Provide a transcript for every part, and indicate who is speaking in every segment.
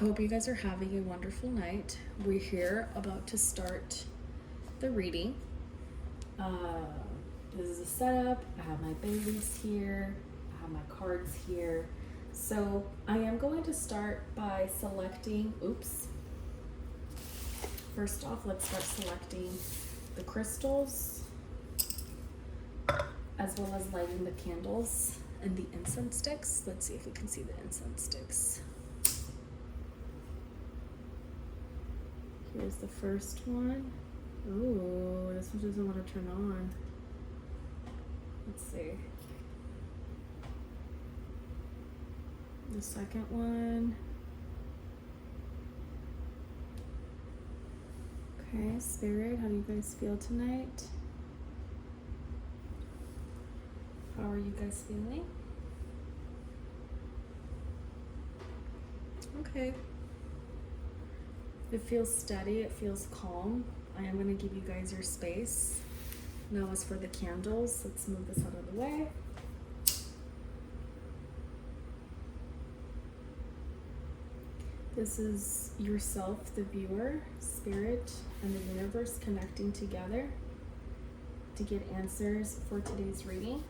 Speaker 1: hope you guys are having a wonderful night. We're here about to start the reading. This is a setup. I have my bay leaves here. I have my cards here. So I am going to start by selecting, First off, let's start selecting the crystals, as well as lighting the candles and the incense sticks. Let's see if we can see the incense sticks. Here's the first one. Ooh, this one doesn't want to turn on. Let's see. The second one. Okay, Spirit, how do you guys feel tonight? How are you guys feeling? Okay. It feels steady, it feels calm. I am going to give you guys your space. Now as for the candles, let's move this out of the way. This is yourself, the viewer, spirit, and the universe connecting together to get answers for today's reading.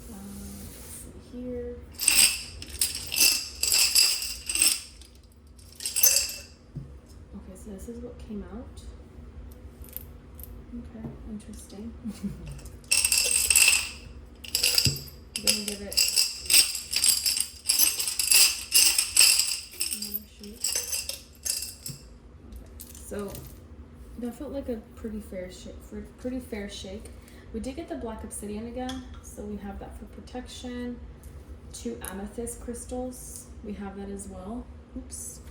Speaker 1: Let's see here. Okay, so this is what came out. Okay, interesting. I'm gonna give it another shake. Okay, so that felt like a pretty fair shake. We did get the black obsidian again, so we have that for protection. 2 amethyst crystals, we have that as well. Oops.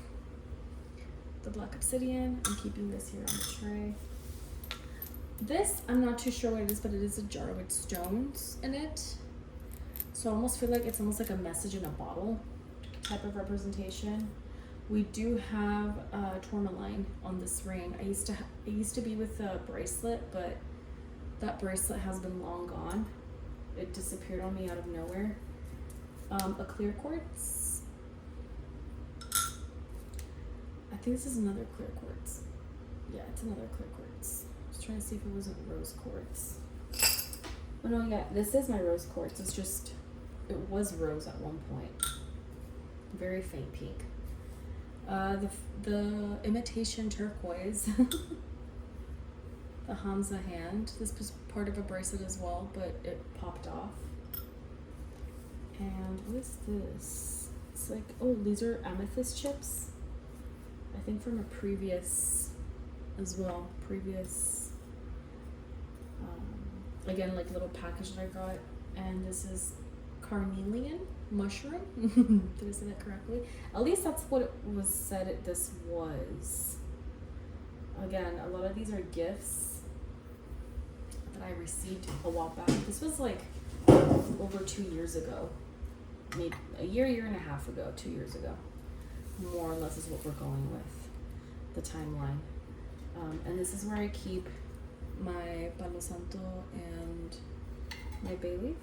Speaker 1: The black obsidian. I'm keeping this here on the tray. This, I'm not too sure what it is, but it is a jar with stones in it. So I almost feel like it's almost like a message in a bottle type of representation. We do have tourmaline on this ring. It used to be with a bracelet, but that bracelet has been long gone. It disappeared on me out of nowhere. A clear quartz. I think this is another clear quartz. Yeah, it's another clear quartz. I was trying to see if it wasn't rose quartz. Oh no, yeah, this is my rose quartz. It's just, it was rose at one point. Very faint pink. The imitation turquoise. The Hamza hand. This was part of a bracelet as well, but it popped off. And what is this? It's like, oh, these are amethyst chips. I think from a previous as well. Again, like little package that I got. And this is carnelian mushroom. Did I say that correctly? At least that's what it was said this was. Again, a lot of these are gifts that I received a while back. This was like over 2 years ago. Maybe a year and a half ago, 2 years ago. More or less is what we're going with, the timeline. And this is where I keep my Palo Santo and my bay leaf,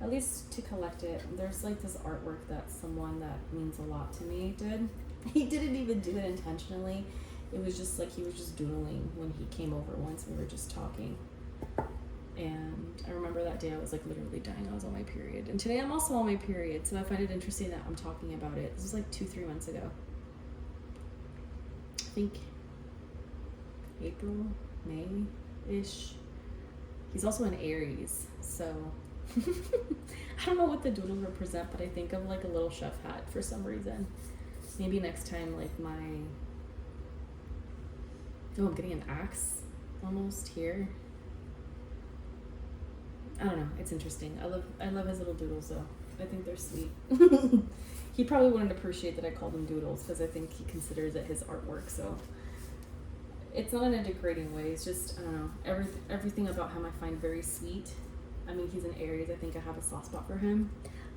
Speaker 1: at least to collect it. There's like this artwork that someone that means a lot to me did. He didn't even do it intentionally. It was just like he was just doodling when he came over once. We were just talking. And I remember that day I was like literally dying. I was on my period. And today I'm also on my period. So I find it interesting that I'm talking about it. This was like 2-3 months ago. I think April, May-ish. He's also an Aries. So I don't know what the doodles represent, but I think of like a little chef hat for some reason. Maybe next time like I'm getting an axe almost here. I don't know. It's interesting. I love his little doodles though. I think they're sweet. He probably wouldn't appreciate that I called them doodles because I think he considers it his artwork. So it's not in a degrading way. It's just, I don't know. Everything about him I find very sweet. I mean, he's an Aries. I think I have a soft spot for him.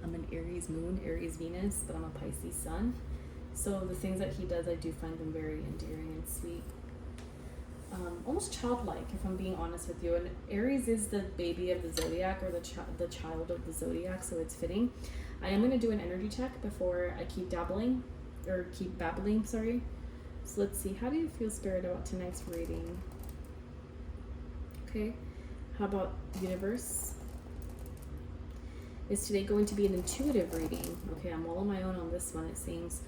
Speaker 1: I'm an Aries moon, Aries Venus, but I'm a Pisces sun. So the things that he does, I do find them very endearing and sweet. Almost childlike, if I'm being honest with you. And Aries is the baby of the zodiac, or the child of the zodiac, so it's fitting. I am going to do an energy check before I keep babbling, sorry. So let's see, how do you feel, Spirit, about tonight's reading? Okay, how about universe? Is today going to be an intuitive reading? Okay, I'm all on my own on this one, it seems.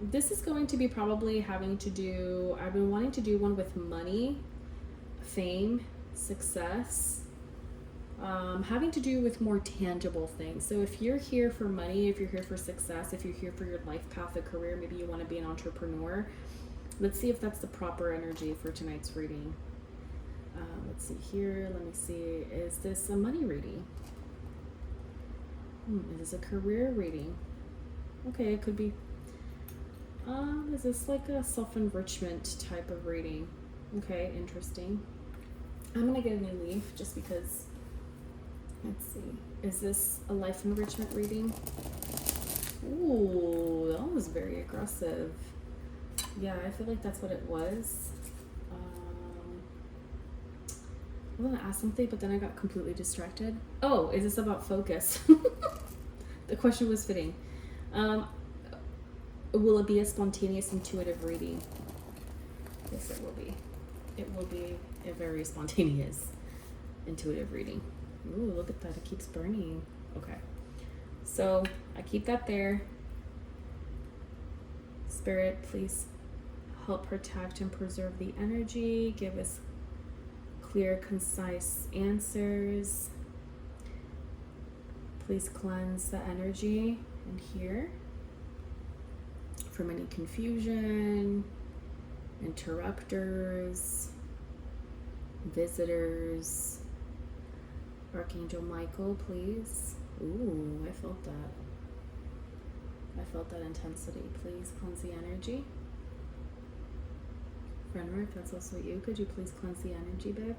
Speaker 1: This is going to be probably having to do, I've been wanting to do one with money, fame, success, having to do with more tangible things. So if you're here for money, if you're here for success, if you're here for your life path, a career, maybe you want to be an entrepreneur, let's see if that's the proper energy for tonight's reading. Let's see here, let me see, is this a money reading? Is this a career reading? Okay, it could be. Is this like a self-enrichment type of reading? Okay, interesting. I'm gonna get a new leaf just because. Let's see. Is this a life enrichment reading? Ooh, that was very aggressive. Yeah, I feel like that's what it was. I was gonna ask something, but then I got completely distracted. Oh, is this about focus? The question was fitting. Will it be a spontaneous, intuitive reading? Yes, it will be. It will be a very spontaneous, intuitive reading. Ooh, look at that. It keeps burning. Okay. So I keep that there. Spirit, please help protect and preserve the energy. Give us clear, concise answers. Please cleanse the energy in here from any confusion, interrupters, visitors. Archangel Michael, please. Ooh, I felt that. I felt that intensity. Please cleanse the energy. Friend, if that's also you, could you please cleanse the energy, babe?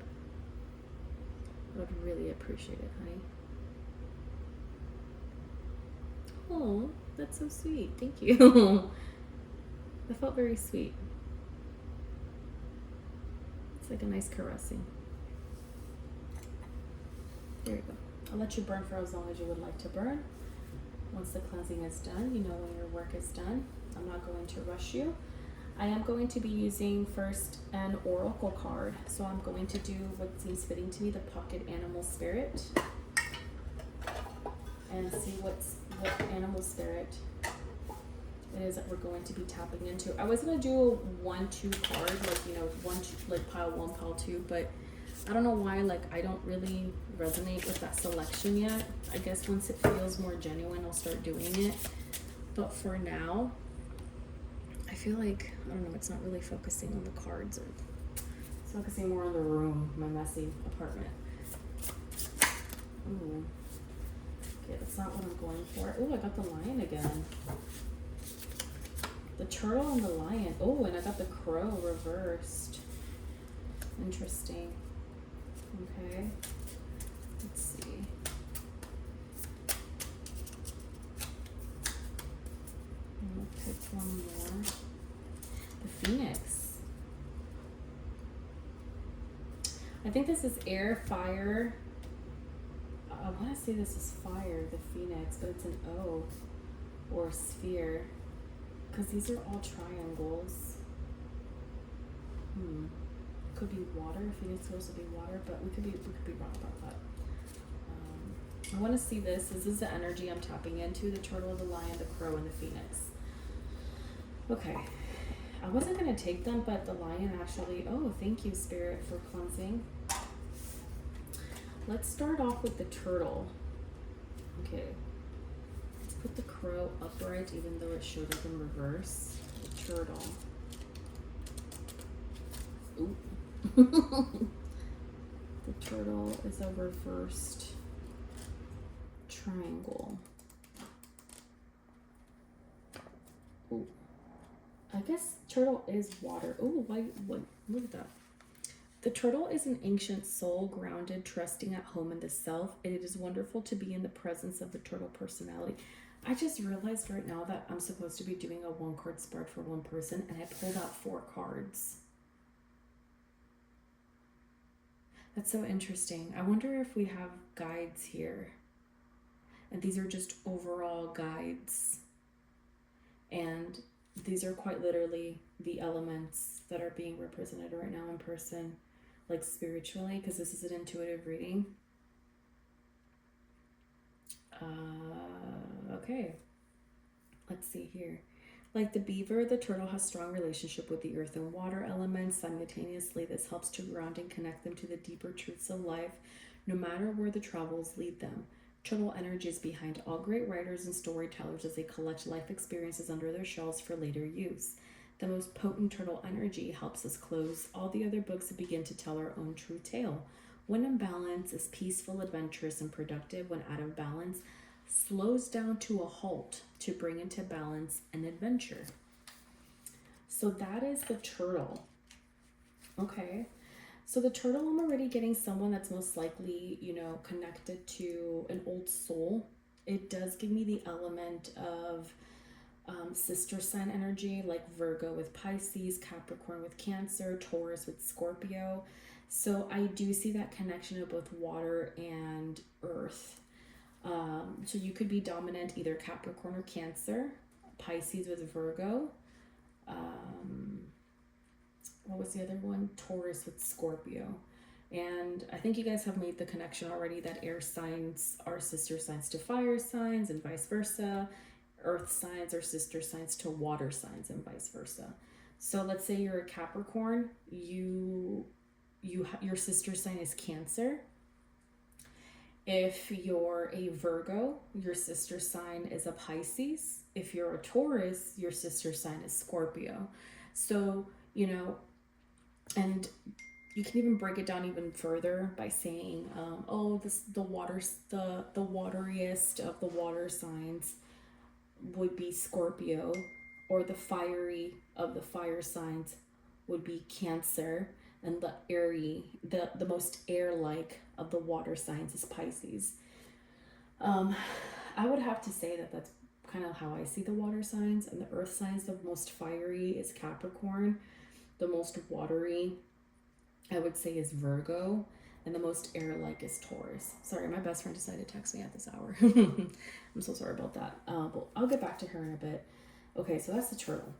Speaker 1: I would really appreciate it, honey. Oh, that's so sweet. Thank you. That felt very sweet. It's like a nice caressing. There you go. I'll let you burn for as long as you would like to burn. Once the cleansing is done, you know when your work is done. I'm not going to rush you. I am going to be using first an oracle card. So I'm going to do what seems fitting to me, the pocket animal spirit. And see what animal spirit it is that we're going to be tapping into. I was going to do a 1-2 card, like, you know, like pile 1, pile 2, but I don't know why, like, I don't really resonate with that selection yet. I guess once it feels more genuine, I'll start doing it. But for now, I feel like, I don't know, it's not really focusing on the cards. It's focusing more on the room, my messy apartment. Ooh. Okay, that's not what I'm going for. Oh, I got the lion again. The turtle and the lion. Oh, and I got the crow reversed. Interesting. Okay. Let's see. I'll pick one more. The phoenix. I think this is air, fire. I want to say this is fire, the phoenix, but it's an O or sphere. Because these are all triangles. Could be water. Phoenix is supposed to be water, but we could be wrong about that. I want to see this. This is the energy I'm tapping into: the turtle, the lion, the crow, and the phoenix. Okay. I wasn't gonna take them, but the lion actually. Oh, thank you, Spirit, for cleansing. Let's start off with the turtle. Okay. Let's put the crow upright, even though it showed up in reverse. The turtle. Ooh. The turtle is a reversed triangle. Ooh. I guess turtle is water. Oh, why? What? Look at that. The turtle is an ancient soul, grounded, trusting, at home in the self. And it is wonderful to be in the presence of the turtle personality. I just realized right now that I'm supposed to be doing a 1-card spread for one person, and I pulled out 4 cards. That's so interesting. I wonder if we have guides here. And these are just overall guides. And these are quite literally the elements that are being represented right now in person, like spiritually, because this is an intuitive reading. Okay, let's see here. Like the beaver, the turtle has strong relationship with the earth and water elements. Simultaneously, this helps to ground and connect them to the deeper truths of life, no matter where the travels lead them. Turtle energy is behind all great writers and storytellers as they collect life experiences under their shells for later use. The most potent turtle energy helps us close all the other books and begin to tell our own true tale. When in balance, is peaceful, adventurous, and productive. When out of balance, slows down to a halt to bring into balance an adventure. So that is the turtle. Okay. So the turtle, I'm already getting someone that's most likely, you know, connected to an old soul. It does give me the element of sister sign energy, like Virgo with Pisces, Capricorn with Cancer, Taurus with Scorpio. So I do see that connection of both water and earth. So you could be dominant either Capricorn or Cancer, Pisces with Virgo. What was the other one? Taurus with Scorpio. And I think you guys have made the connection already that air signs are sister signs to fire signs and vice versa. Earth signs are sister signs to water signs and vice versa. So let's say you're a Capricorn, your sister sign is Cancer. If you're a Virgo, your sister sign is a Pisces. If you're a Taurus, your sister sign is Scorpio. So, you know, and you can even break it down even further by saying, the wateriest of the water signs would be Scorpio, or the fiery of the fire signs would be Cancer, and the airy, the most air-like of the water signs is Pisces. I would have to say that that's kind of how I see the water signs. And the earth signs, the most fiery is Capricorn. The most watery, I would say, is Virgo. And the most air-like is Taurus. Sorry, my best friend decided to text me at this hour. I'm so sorry about that. But I'll get back to her in a bit. Okay, so that's the turtle.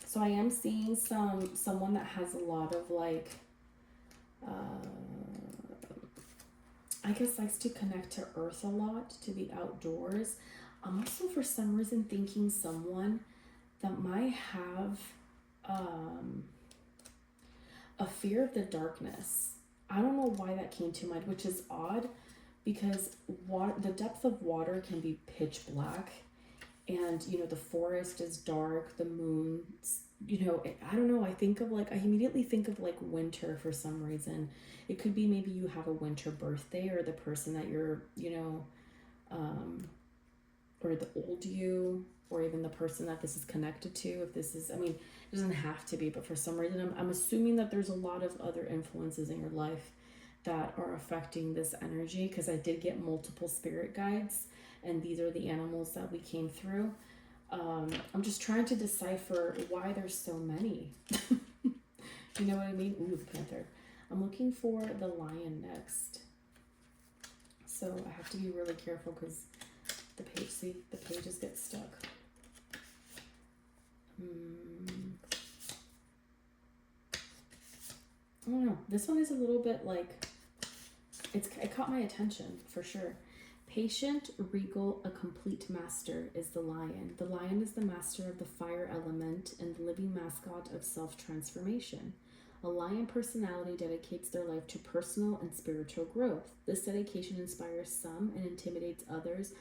Speaker 1: So I am seeing someone that has a lot of like, I guess likes to connect to earth a lot, to the outdoors. I'm also for some reason thinking someone that might have a fear of the darkness. I don't know why that came to mind, which is odd because the depth of water can be pitch black. And, you know, the forest is dark, the moon, you know, I don't know. I immediately think of like winter for some reason. It could be maybe you have a winter birthday, or the person that you're, you know, or the old you, or even the person that this is connected to. If this is, I mean, it doesn't have to be, but for some reason, I'm assuming that there's a lot of other influences in your life that are affecting this energy, because I did get multiple spirit guides. And these are the animals that we came through. I'm just trying to decipher why there's so many. You know what I mean? Ooh, the panther. I'm looking for the lion next. So I have to be really careful because the pages get stuck. I don't know. This one is a little bit like, it caught my attention for sure. Patient, regal, a complete master is the lion. The lion is the master of the fire element and the living mascot of self-transformation. A lion personality dedicates their life to personal and spiritual growth. This dedication inspires some and intimidates others.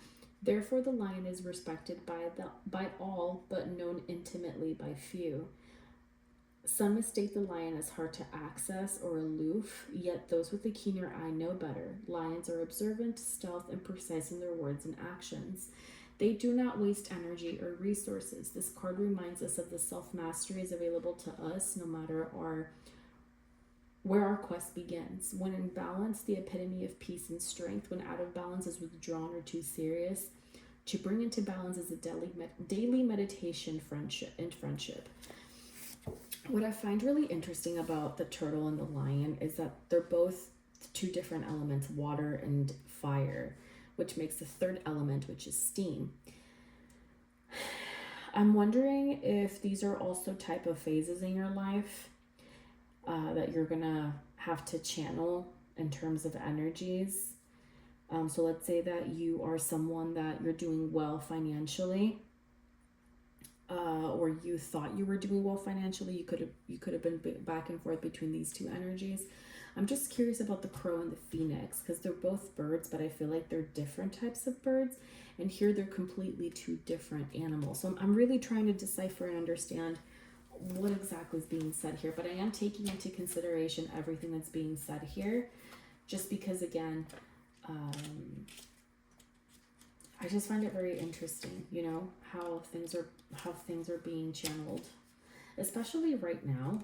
Speaker 1: Therefore, the lion is respected by all, but known intimately by few. Some mistake the lion as hard to access or aloof, yet those with a keener eye know better. Lions are observant, stealth, and precise in their words and actions. They do not waste energy or resources. This card reminds us of the self-mastery is available to us no matter where our quest begins. When in balance, the epitome of peace and strength. When out of balance is withdrawn or too serious. To bring into balance is a daily meditation and friendship. What I find really interesting about the turtle and the lion is that they're both two different elements, water and fire. which makes the third element, which is steam. I'm wondering if these are also type of phases in your life that you're gonna have to channel in terms of energies. So let's say that you are someone that you're doing well financially, or you thought you were doing well financially. You could have been back and forth between these two energies. I'm just curious about the crow and the phoenix, because they're both birds, but I feel like they're different types of birds. And here they're completely two different animals. So I'm really trying to decipher and understand what exactly is being said here. But I am taking into consideration everything that's being said here, just because, again, I just find it very interesting, you know, how things are being channeled, especially right now.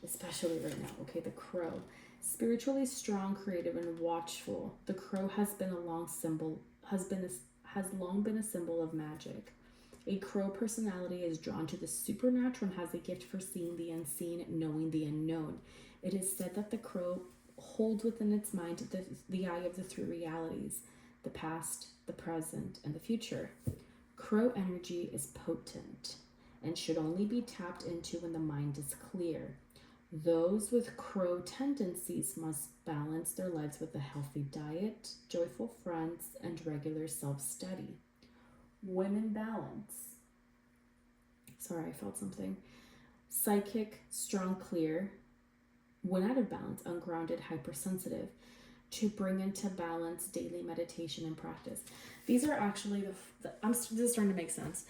Speaker 1: Especially right now. Okay, the crow. Spiritually strong, creative, and watchful. The crow has long been a symbol of magic. A crow personality is drawn to the supernatural and has a gift for seeing the unseen, knowing the unknown. It is said that the crow holds within its mind the eye of the three realities: the past, the present, and the future. Crow energy is potent and should only be tapped into when the mind is clear. Those with crow tendencies must balance their lives with a healthy diet, joyful friends, and regular self-study. Women balance. Sorry, I felt something. Psychic, strong, clear. When out of balance, ungrounded, hypersensitive. To bring into balance daily meditation and practice. These are actually this is starting to make sense.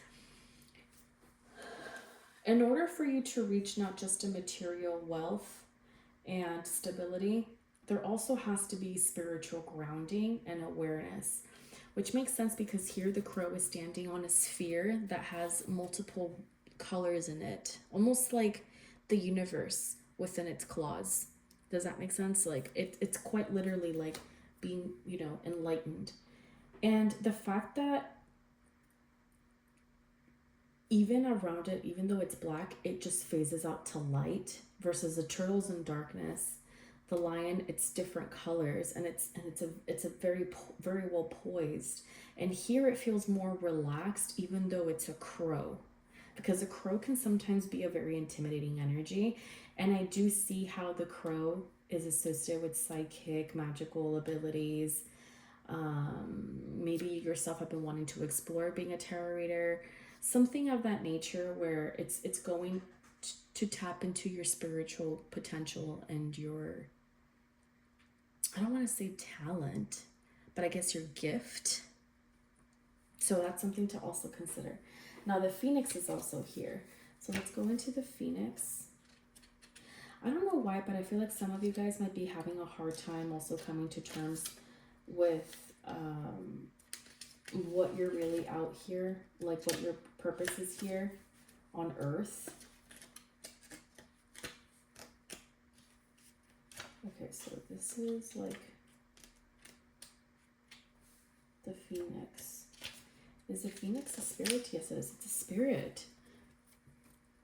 Speaker 1: In order for you to reach not just a material wealth and stability, there also has to be spiritual grounding and awareness, which makes sense because here the crow is standing on a sphere that has multiple colors in it, almost like the universe within its claws. Does that make sense? Like it's quite literally like being, you know, enlightened. And the fact that even around it, even though it's black, it just phases out to light, versus the turtle's in darkness. The lion, it's different colors, and it's a very well poised. And here it feels more relaxed, even though it's a crow, because a crow can sometimes be a very intimidating energy. And I do see how the crow is associated with psychic, magical abilities. Maybe you yourself have been wanting to explore being a tarot reader, something of that nature, where it's going to tap into your spiritual potential and your, I don't want to say talent, but I guess your gift. So that's something to also consider. Now the phoenix is also here. So let's go into the phoenix. I don't know why, but I feel like some of you guys might be having a hard time also coming to terms with what you're really out here, like what your purpose is here on earth. Okay, so this is like the phoenix. Is the phoenix a spirit? Yes, it is. It's a spirit.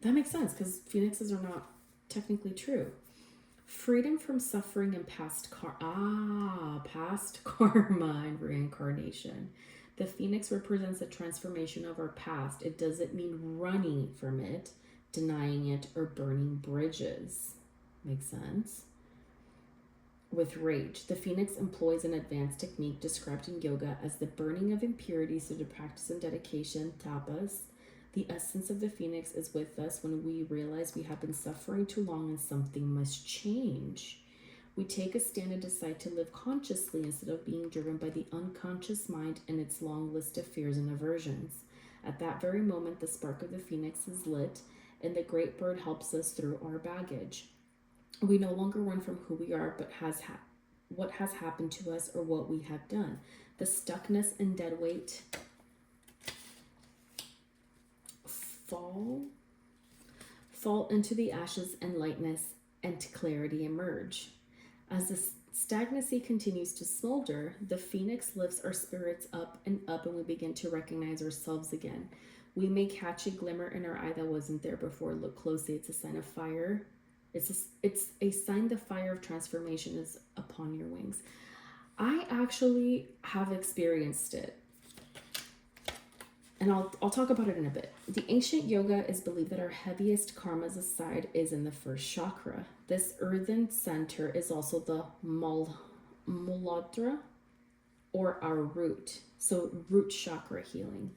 Speaker 1: That makes sense, because phoenixes are not technically true. Freedom from suffering and past karma and reincarnation. The phoenix represents the transformation of our past. It doesn't mean running from it, denying it, or burning bridges. Makes sense? With rage, the phoenix employs an advanced technique described in yoga as the burning of impurities through the practice and dedication, tapas. The essence of the phoenix is with us when we realize we have been suffering too long and something must change. We take a stand and decide to live consciously instead of being driven by the unconscious mind and its long list of fears and aversions. At that very moment, the spark of the phoenix is lit, and the great bird helps us through our baggage. We no longer run from who we are, but what has happened to us or what we have done. The stuckness and dead weight fall into the ashes, and lightness and clarity emerge. As the stagnancy continues to smolder, the phoenix lifts our spirits up, and we begin to recognize ourselves again. We may catch a glimmer in our eye that wasn't there before. Look closely. It's a sign of fire. It's a sign the fire of transformation is upon your wings. I actually have experienced it. And I'll talk about it in a bit. The ancient yoga is believed that our heaviest karma's aside is in the first chakra. This earthen center is also the Muladhara, or our root. So root chakra healing.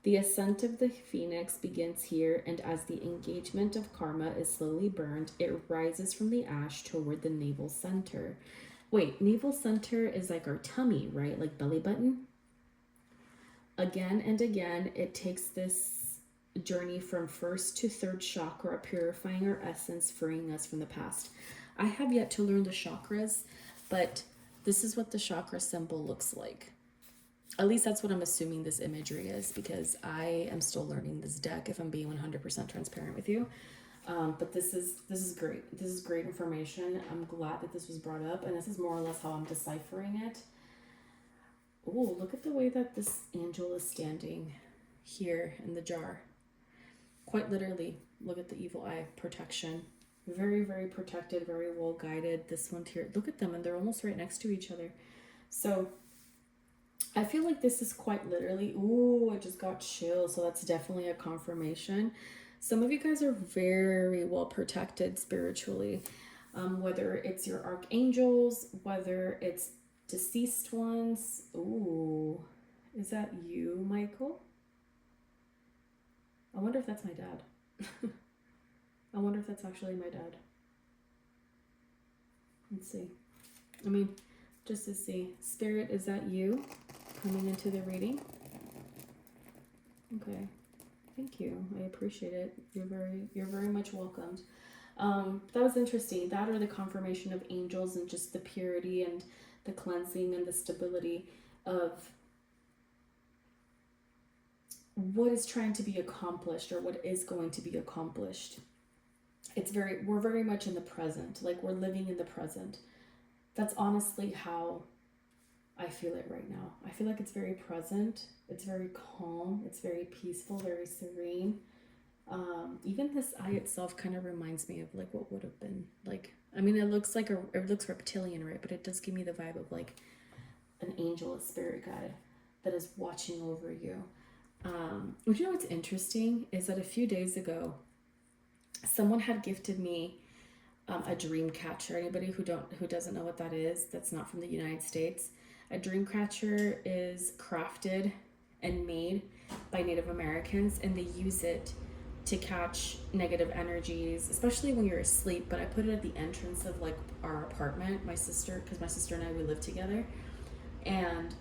Speaker 1: The ascent of the phoenix begins here, and as the engagement of karma is slowly burned, it rises from the ash toward the navel center. Wait, navel center is like our tummy, right? Like belly button? Again and again, it takes this journey from first to third chakra, purifying our essence, freeing us from the past. I have yet to learn the chakras, but this is what the chakra symbol looks like. At least that's what I'm assuming this imagery is, because I am still learning this deck, if I'm being 100% transparent with you. But this is great. This is great information. I'm glad that this was brought up, and this is more or less how I'm deciphering it. Oh, look at the way that this angel is standing here in the jar. Quite literally, look at the evil eye, protection. Very, very protected, very well guided. This one here, look at them, and they're almost right next to each other. So I feel like this is quite literally, ooh, I just got chills. So that's definitely a confirmation. Some of you guys are very well protected spiritually, whether it's your archangels, whether it's deceased ones. Ooh, is that you, Michael? I wonder if that's my dad. I wonder if that's actually my dad. Let's see. I mean, just to see. Spirit, is that you coming into the reading? Okay. Thank you. I appreciate it. You're very much welcomed. That was interesting. That, or the confirmation of angels, and just the purity and the cleansing and the stability of what is trying to be accomplished, or what is going to be accomplished. We're very much in the present. Like, we're living in the present. That's honestly how I feel it right now. I feel like it's very present. It's very calm. It's very peaceful, very serene. Even this eye itself kind of reminds me of like what would have been like. I mean, it looks reptilian, right? But it does give me the vibe of like an angel, a spirit guide that is watching over you. You know what's interesting is that a few days ago, someone had gifted me a dream catcher. Anybody who doesn't know what that is, that's not from the United States. A dream catcher is crafted and made by Native Americans, and they use it to catch negative energies, especially when you're asleep. But I put it at the entrance of like our apartment, my sister and I, we live together, and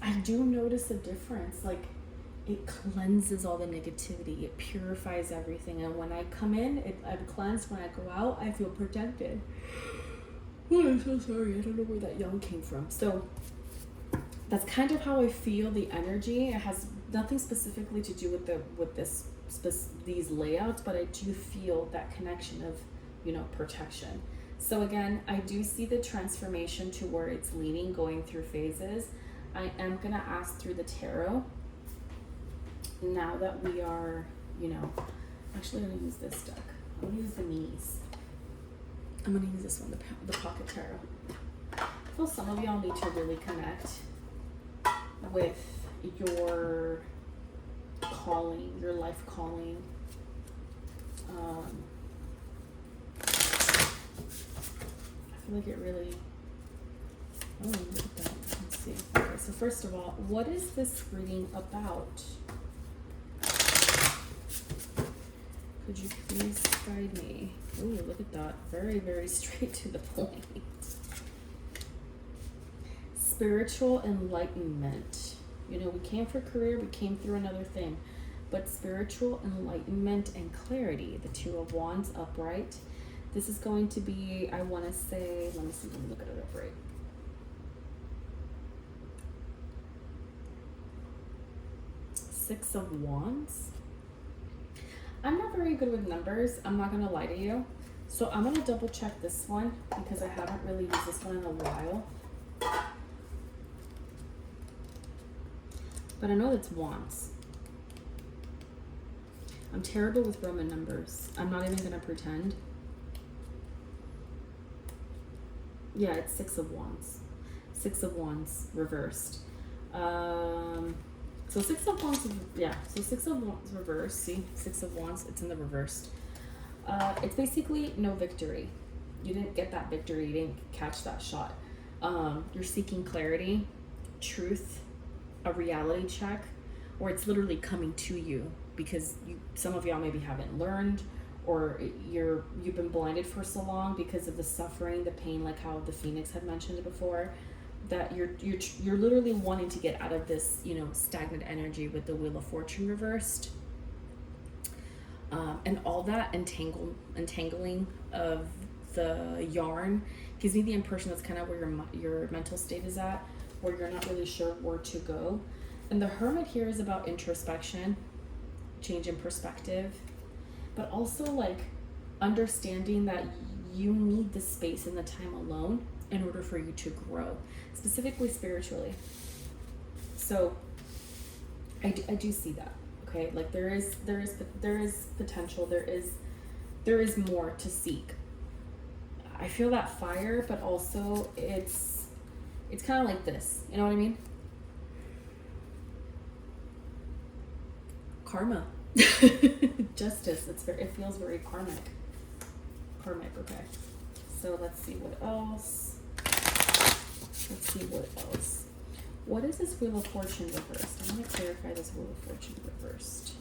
Speaker 1: I do notice a difference. Like, it cleanses all the negativity, it purifies everything, and when I come in, I'm cleansed. When I go out, I feel protected. Oh, I'm so sorry, I don't know where that yawn came from. So that's kind of how I feel the energy. It has nothing specifically to do with these layouts, but I do feel that connection of, protection. So again, I do see the transformation to where it's leaning, going through phases. I am gonna ask through the tarot. Now that we are, actually I'm gonna use this deck. I'm gonna use the minis. I'm gonna use this one, the pocket tarot. I feel some of y'all need to really connect with your calling, your life calling. I feel like it really, oh, look at that. Let's see. Okay, so first of all, what is this reading about? Could you please guide me? Oh, look at that. Very, very straight to the point. Spiritual enlightenment. We came for career, we came through another thing. But spiritual enlightenment and clarity. The Two of Wands upright. This is going to be, I want to say, let me look at it upright. Six of Wands. I'm not very good with numbers, I'm not gonna lie to you. So I'm gonna double check this one because I haven't really used this one in a while. But I know it's Wands. I'm terrible with Roman numbers. I'm not even gonna pretend. Yeah, it's Six of Wands. Six of Wands reversed. So Six of Wands, yeah. So Six of Wands reversed. See, Six of Wands, it's in the reversed. It's basically no victory. You didn't get that victory. You didn't catch that shot. You're seeking clarity, truth, a reality check, or it's literally coming to you because some of y'all maybe haven't learned, or you've been blinded for so long because of the suffering, the pain, like how the Phoenix had mentioned before, that you're literally wanting to get out of this, you know, stagnant energy with the Wheel of Fortune reversed. And all that entangling of the yarn gives me the impression that's kind of where your mental state is at, where you're not really sure where to go. And the Hermit here is about introspection, change in perspective, but also like understanding that you need the space and the time alone in order for you to grow, specifically spiritually. So I do see that. Okay, like there is potential, there is more to seek. I feel that fire, but also it's kind of like this, you know what I mean? Karma. Justice. It feels very karmic. Okay. So let's see what else. What is this Wheel of Fortune reversed? I'm going to clarify this Wheel of Fortune reversed.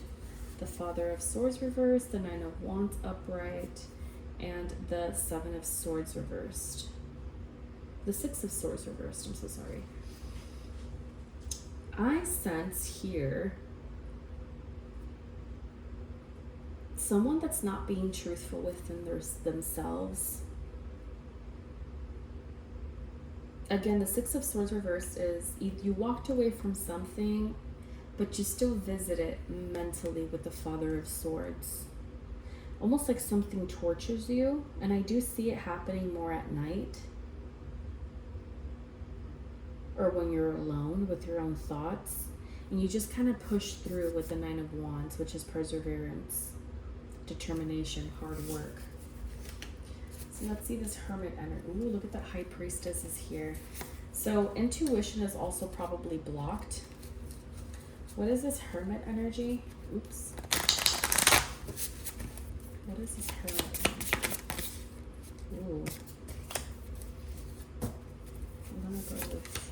Speaker 1: The Father of Swords reversed, the Nine of Wands upright, and the Seven of Swords reversed. The Six of Swords reversed. I'm so sorry. I sense here someone that's not being truthful within themselves. Again, the Six of Swords reversed is you walked away from something, but you still visit it mentally with the Father of Swords. Almost like something tortures you, and I do see it happening more at night, or when you're alone with your own thoughts, and you just kind of push through with the Nine of Wands, which is perseverance, determination, hard work. So let's see this Hermit energy. Ooh, look at that High Priestess is here. So intuition is also probably blocked. What is this Hermit energy? Oops. What is this Hermit energy? Ooh. I'm gonna go with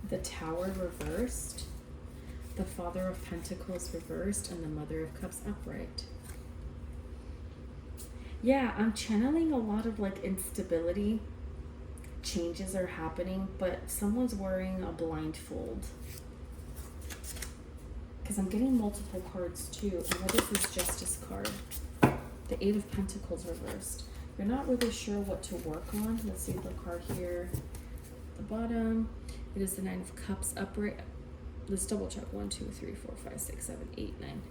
Speaker 1: the Tower reversed, the Father of Pentacles reversed, and the Mother of Cups upright. Yeah, I'm channeling a lot of like instability. Changes are happening, but someone's wearing a blindfold. Because I'm getting multiple cards too. And what is this Justice card? The Eight of Pentacles reversed. You're not really sure what to work on. Let's see the card here. At the bottom, it is the Nine of Cups upright. Let's double check. 1, 2, 3, 4, 5, 6, 7, 8, 9.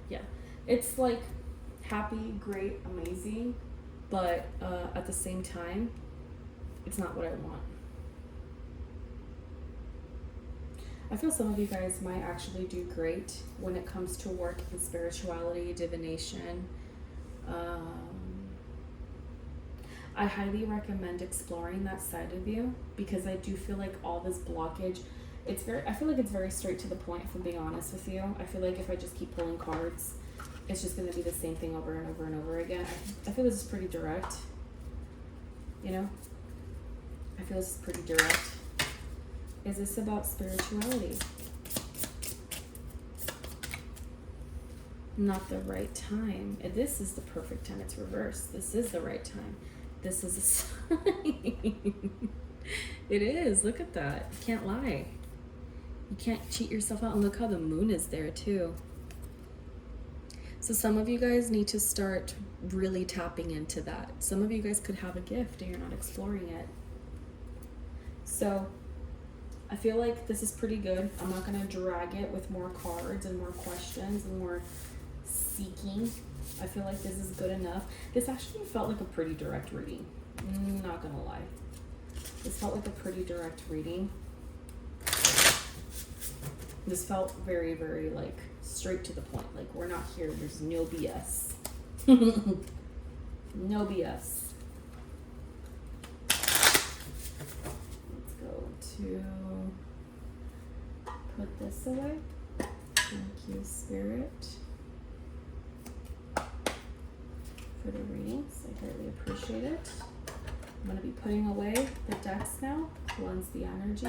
Speaker 1: Yeah, it's like happy, great, amazing, but at the same time, it's not what I want. I feel some of you guys might actually do great when it comes to work in spirituality, divination. I highly recommend exploring that side of you, because I do feel like all this blockage, I feel like it's very straight to the point, if I'm being honest with you. I feel like if I just keep pulling cards, it's just going to be the same thing over and over and over again. I feel this is pretty direct, you know? I feel this is pretty direct. Is this about spirituality? Not the right time. And this is the perfect time. It's reversed. This is the right time. This is a sign. It is. Look at that. You can't lie. You can't cheat yourself out. And look how the moon is there too. So some of you guys need to start really tapping into that. Some of you guys could have a gift and you're not exploring it. So I feel like this is pretty good. I'm not going to drag it with more cards and more questions and more seeking. I feel like this is good enough. This actually felt like a pretty direct reading. Not going to lie. This felt like a pretty direct reading. This felt very, very like straight to the point. Like, we're not here. There's no BS. No BS. to put this away. Thank you, Spirit, for the readings. I greatly appreciate it. I'm going to be putting away the decks now. Cleanse the energy.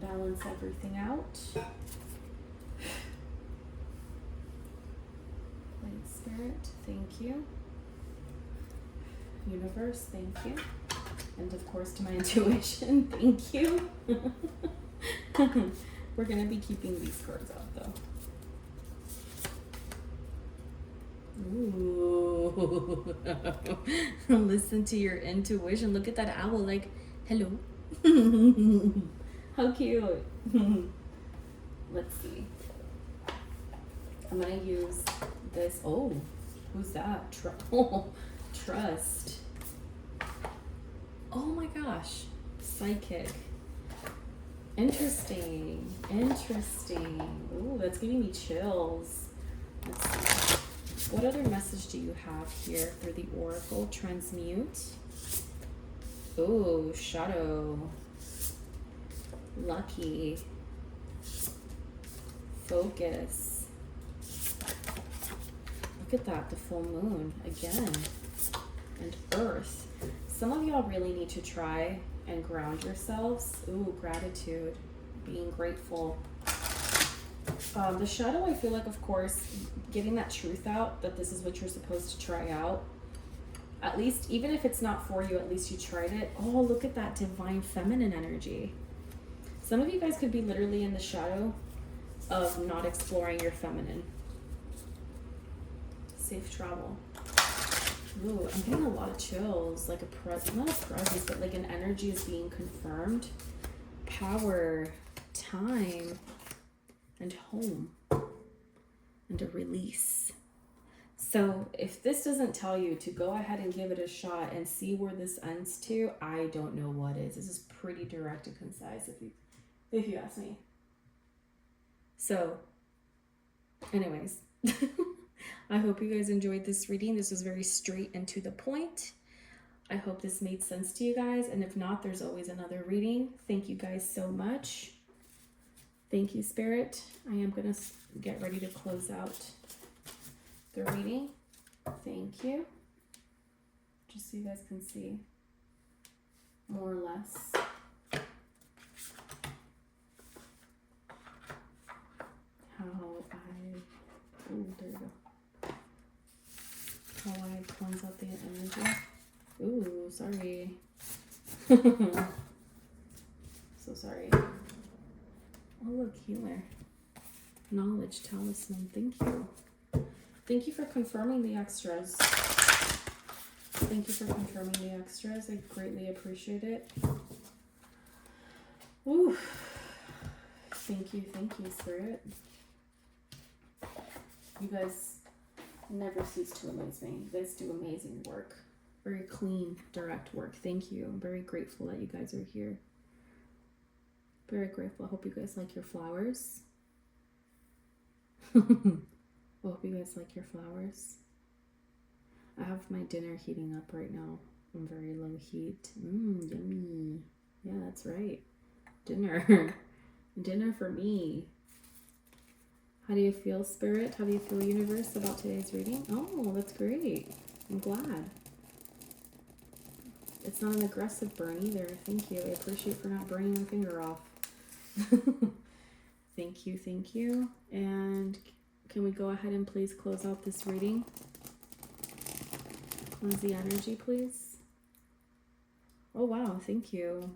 Speaker 1: Balance everything out. Light Spirit, thank you. Universe, thank you. And of course to my intuition, thank you. We're going to be keeping these cards out though. Ooh. Listen to your intuition. Look at that owl like, hello. How cute. Let's see. I'm going to use this. Oh, who's that? Trust. Oh my gosh. Psychic. Interesting. Interesting. Ooh, that's giving me chills. Let's see. What other message do you have here for the Oracle? Transmute. Ooh, Shadow. Lucky. Focus. Look at that, the full moon again. And Earth. Some of y'all really need to try and ground yourselves. Ooh, gratitude. Being grateful. The shadow, I feel like, of course, getting that truth out that this is what you're supposed to try out. At least, even if it's not for you, at least you tried it. Oh, look at that divine feminine energy. Some of you guys could be literally in the shadow of not exploring your feminine. Safe travel. Ooh, I'm getting a lot of chills. Like a presence, not a presence, but like an energy is being confirmed. Power, time, and home, and a release. So if this doesn't tell you to go ahead and give it a shot and see where this ends to, I don't know what is. This is pretty direct and concise if you ask me. So anyways, I hope you guys enjoyed this reading. This was very straight and to the point. I hope this made sense to you guys. And if not, there's always another reading. Thank you guys so much. Thank you, Spirit. I am going to get ready to close out the reading. Thank you. Just so you guys can see more or less. There you go. How I cleanse out the energy. Ooh, sorry. So sorry. Oh, look, healer. Knowledge, talisman. Thank you. Thank you for confirming the extras. Thank you for confirming the extras. I greatly appreciate it. Ooh. Thank you, Spirit. You guys never cease to amaze me. You guys do amazing work. Very clean, direct work. Thank you. I'm very grateful that you guys are here. Very grateful. I hope you guys like your flowers. I hope you guys like your flowers. I have my dinner heating up right now on very low heat. Yummy. Yeah, that's right. Dinner. Dinner for me. How do you feel, Spirit? How do you feel, Universe, about today's reading? Oh, that's great. I'm glad. It's not an aggressive burn either. Thank you. I appreciate for not burning my finger off. Thank you. And can we go ahead and please close out this reading? Cleanse the energy, please. Oh, wow. Thank you.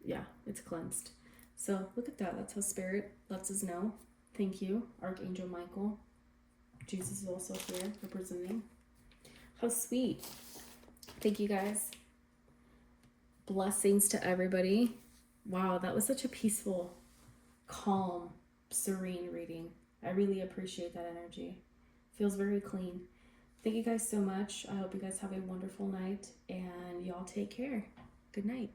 Speaker 1: Yeah, it's cleansed. So look at that. That's how Spirit lets us know. Thank you, Archangel Michael. Jesus is also here representing. How sweet. Thank you, guys. Blessings to everybody. Wow, that was such a peaceful, calm, serene reading. I really appreciate that energy. Feels very clean. Thank you guys so much. I hope you guys have a wonderful night, and y'all take care. Good night.